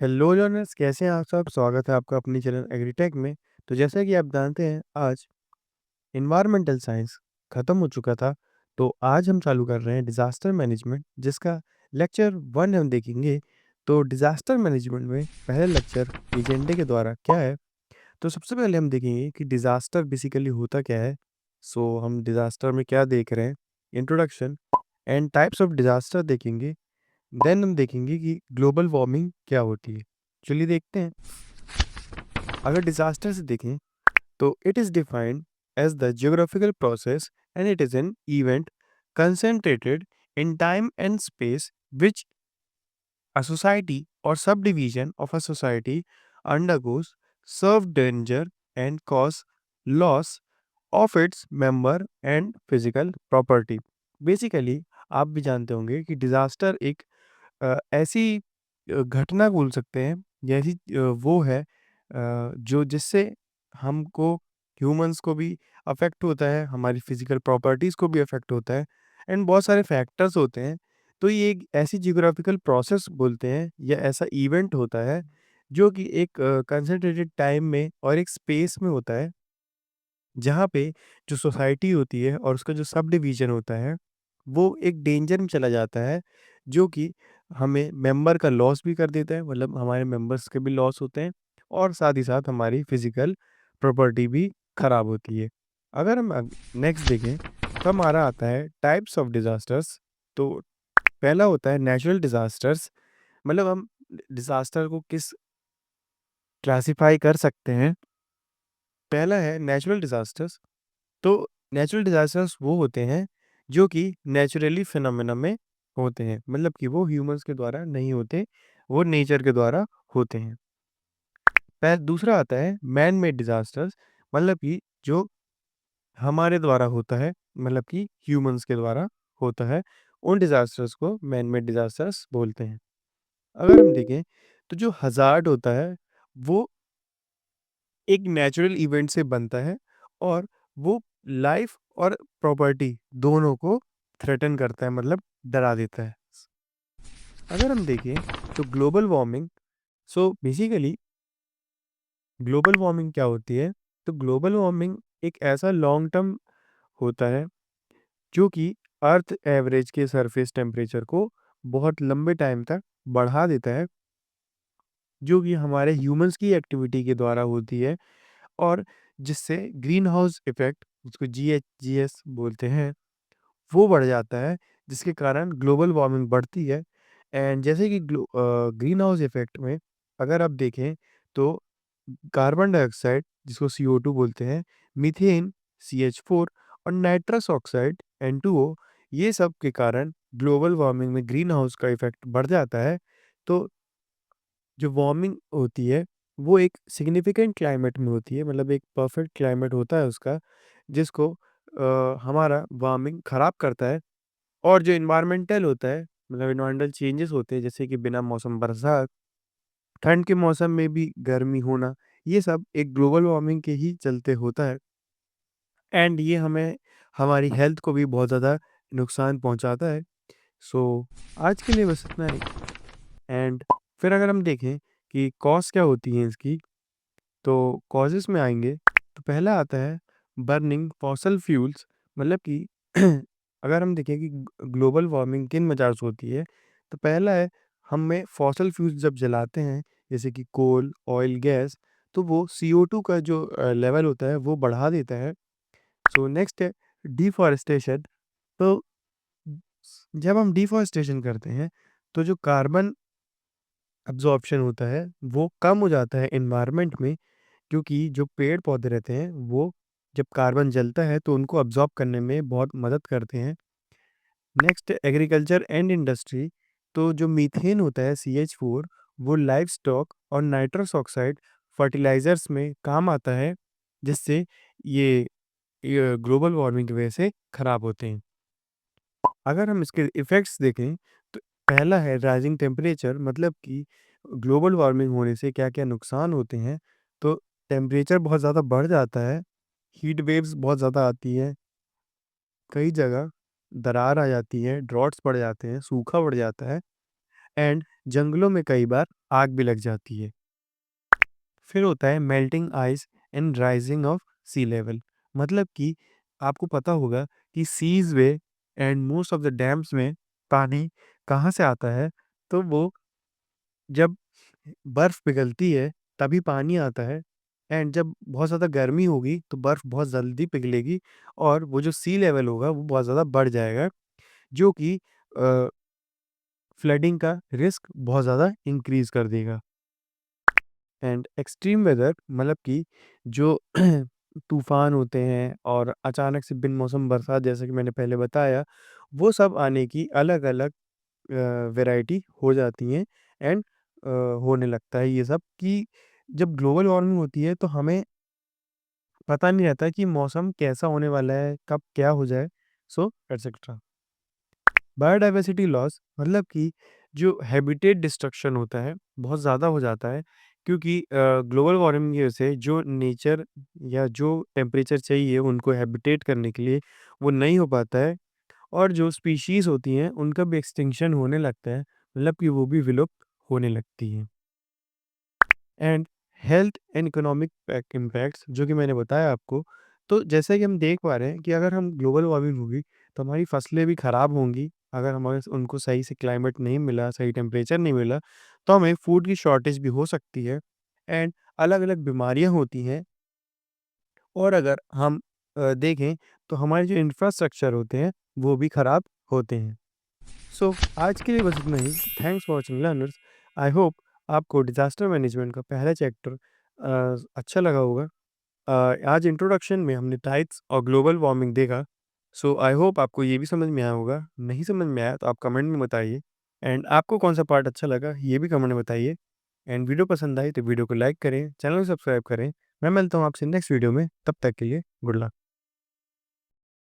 Hello learners, कैसे हैं आप सब? स्वागत है आपका अपनी चैनल एग्रीटेक में। तो जैसा कि आप जानते हैं, आज इन्वायरमेंटल साइंस ख़त्म हो चुका था। तो आज हम चालू कर रहे हैं डिज़ास्टर मैनेजमेंट, जिसका लेक्चर 1 हम देखेंगे। तो डिज़ास्टर मैनेजमेंट में पहले लेक्चर एजेंडे के द्वारा क्या है। तो सबसे पहले हम देखेंगे कि डिज़ास्टर बेसिकली होता क्या है। सो हम डिज़ास्टर में क्या देख रहे हैं, introduction and types of disaster देखेंगे। देन हम देखेंगे कि ग्लोबल वार्मिंग क्या होती है। चलिए देखते हैं। अगर डिजास्टर से देखें तो it is defined as the geographical process and it is an event concentrated in time and space which a society or subdivision of a society undergoes, serve danger and cause loss of its member and physical property. Basically आप भी जानते होंगे कि disaster एक ऐसी घटना बोल सकते हैं, या ऐसी वो है जो जिससे हमको, ह्यूमन्स को भी अफ़ेक्ट होता है, हमारी फ़िज़िकल प्रॉपर्टीज़ को भी अफ़ेक्ट होता है एंड बहुत सारे फैक्टर्स होते हैं। तो ये एक ऐसी जियोग्राफ़िकल प्रोसेस बोलते हैं, या ऐसा इवेंट होता है जो कि एक कंसंट्रेटेड टाइम में और एक स्पेस में होता है, जहाँ पे जो सोसाइटी होती है और उसका जो सब डिवीज़न होता है, वो एक डेंजर में चला जाता है, जो कि हमें मेंबर का लॉस भी कर देता है, मतलब हमारे मेंबर्स के भी लॉस होते हैं और साथ ही साथ हमारी फिज़िकल प्रॉपर्टी भी खराब होती है। अगर हम नेक्स्ट देखें तो हमारा आता है टाइप्स ऑफ डिज़ास्टर्स। तो पहला होता है नेचुरल डिज़ास्टर्स, मतलब हम डिज़ास्टर को किस क्लासिफ़ाई कर सकते हैं। पहला है नेचुरल डिज़ास्टर्स। तो नेचुरल डिज़ास्टर्स वो होते हैं जो कि नेचुरली फिनोमेना में होते हैं, मतलब कि वो ह्यूमंस के द्वारा नहीं होते, वो नेचर के द्वारा होते हैं। दूसरा आता है मैन मेड डिज़ास्टर्स, मतलब कि जो हमारे द्वारा होता है, मतलब कि ह्यूमंस के द्वारा होता है। उन डिज़ास्टर्स को मैन मेड डिज़ास्टर्स बोलते हैं। अगर हम देखें तो जो हज़ार्ड होता है, वो एक नेचुरल इवेंट से बनता है और वो लाइफ और प्रॉपर्टी दोनों को थ्रेटन करता है, मतलब डरा देता है। अगर हम देखें तो global warming, so basically global warming क्या होती है। तो ग्लोबल वार्मिंग एक ऐसा लॉन्ग टर्म होता है जो कि अर्थ एवरेज के सरफेस टेम्परेचर को बहुत लंबे टाइम तक बढ़ा देता है, जो कि हमारे ह्यूमंस की एक्टिविटी के द्वारा होती है, और जिससे ग्रीन हाउस इफ़ेक्ट, जिसको जीएच-जीएस बोलते हैं, वो बढ़ जाता है, जिसके कारण ग्लोबल वार्मिंग बढ़ती है। एंड जैसे कि ग्रीन हाउस इफ़ेक्ट में अगर आप देखें तो कार्बन डाइऑक्साइड, जिसको CO2 बोलते हैं, मीथेन CH4 और नाइट्रस ऑक्साइड N2O, ये सब के कारण ग्लोबल वार्मिंग में ग्रीन हाउस का इफ़ेक्ट बढ़ जाता है। तो जो वार्मिंग होती है, वो एक सिग्निफिकेंट क्लाइमेट में होती है, मतलब एक परफेक्ट क्लाइमेट होता है उसका, जिसको हमारा वार्मिंग ख़राब करता है। और जो एनवायरमेंटल होता है, मतलब एनवायरमेंटल चेंजेस होते हैं, जैसे कि बिना मौसम बरसात, ठंड के मौसम में भी गर्मी होना, ये सब एक ग्लोबल वार्मिंग के ही चलते होता है। एंड ये हमें, हमारी हेल्थ को भी बहुत ज़्यादा नुकसान पहुँचाता है। सो आज के लिए बस इतना ही। एंड फिर अगर हम देखें कि कॉज़ क्या होती हैं इसकी, तो कॉजेज़ में आएँगे तो पहला आता है बर्निंग फॉसल फ्यूल्स, मतलब कि अगर हम देखें कि ग्लोबल वार्मिंग किन वजह से होती है, तो पहला है, हम में फॉसल फ्यूल्स जब जलाते हैं, जैसे कि कोल, ऑयल, गैस, तो वो CO2 का जो लेवल होता है वो बढ़ा देता है। सो नेक्स्ट है डिफ़ॉरेस्टेशन। तो जब हम डिफ़ॉरेस्टेशन करते हैं तो जो कार्बन एब्ज़ॉर्प्शन होता है वो कम हो जाता है एनवायरनमेंट में, क्योंकि जो पेड़-पौधे रहते हैं, वो जब कार्बन जलता है तो उनको अब्ज़ॉर्ब करने में बहुत मदद करते हैं। Next agriculture and industry. तो जो मीथेन होता है CH4, वो लाइवस्टॉक और नाइट्रस ऑक्साइड फर्टिलाइज़र्स में काम आता है, जिससे ये ग्लोबल वार्मिंग की वजह से खराब होते हैं। अगर हम इसके इफ़ेक्ट्स देखें तो पहला है राइज़िंग टेम्परेचर, मतलब कि ग्लोबल वार्मिंग होने से क्या-क्या नुकसान होते हैं। तो टेम्परेचर बहुत ज़्यादा बढ़ जाता है, हीट वेव्स बहुत ज़्यादा आती हैं, कई जगह दरार आ जाती है, ड्रॉट्स पड़ जाते हैं, सूखा पड़ जाता है। एंड जंगलों में कई बार आग भी लग जाती है। फिर होता है melting ice and rising of sea level. मतलब कि आपको पता होगा कि seas way and most of the dams में पानी कहाँ से आता है, तो वो जब बर्फ पिघलती है तभी पानी आता है। एंड जब बहुत ज़्यादा गर्मी होगी तो बर्फ बहुत जल्दी पिघलेगी और वो जो सी लेवल होगा वो बहुत ज़्यादा बढ़ जाएगा, जो कि फ्लडिंग का रिस्क बहुत ज़्यादा इंक्रीज कर देगा। एंड एक्सट्रीम वेदर मतलब कि जो तूफान होते हैं और अचानक से बिन मौसम बरसात, जैसे कि मैंने पहले बताया, वो सब आने की अलग अलग वैरायटी हो जाती हैं। एंड होने लगता है ये सब कि जब ग्लोबल वार्मिंग होती है तो हमें पता नहीं रहता कि मौसम कैसा होने वाला है, कब क्या हो जाए, सो एटसेट्रा। बायोडाइवर्सिटी लॉस मतलब कि जो हैबिटेट डिस्ट्रक्शन होता है बहुत ज़्यादा हो जाता है, क्योंकि ग्लोबल वार्मिंग की वजह से जो नेचर या जो टेम्परेचर चाहिए उनको हैबिटेट करने के लिए वो नहीं हो पाता है, और जो स्पीशीज़ होती हैं उनका भी एक्सटिंक्शन होने लगता है, मतलब कि वो भी विलुप्त होने लगती हैं। And health and economic impacts जो कि मैंने बताया आपको, तो जैसा कि हम देख पा रहे हैं कि अगर हम ग्लोबल वार्मिंग होगी तो हमारी फसलें भी खराब होंगी। अगर हमारे उनको सही से क्लाइमेट नहीं मिला, सही टेम्परेचर नहीं मिला, तो हमें फूड की शॉर्टेज भी हो सकती है। एंड अलग अलग बीमारियां होती हैं। और अगर हम देखें तो हमारे जो इंफ्रास्ट्रक्चर होते हैं वो भी खराब होते हैं। सो आज के लिए बस इतना ही। Thanks for watching learners. I hope आपको डिज़ास्टर मैनेजमेंट का पहला चैप्टर अच्छा लगा होगा। आज इंट्रोडक्शन में हमने टाइड्स और ग्लोबल वार्मिंग देखा। सो आई होप आपको ये भी समझ में आया होगा। नहीं समझ में आया तो आप कमेंट में बताइए। एंड आपको कौन सा पार्ट अच्छा लगा ये भी कमेंट में बताइए। एंड वीडियो पसंद आई तो वीडियो को लाइक करें, चैनल को सब्सक्राइब करें। मैं मिलता हूँ आपसे नेक्स्ट वीडियो में, तब तक के लिए गुड लक।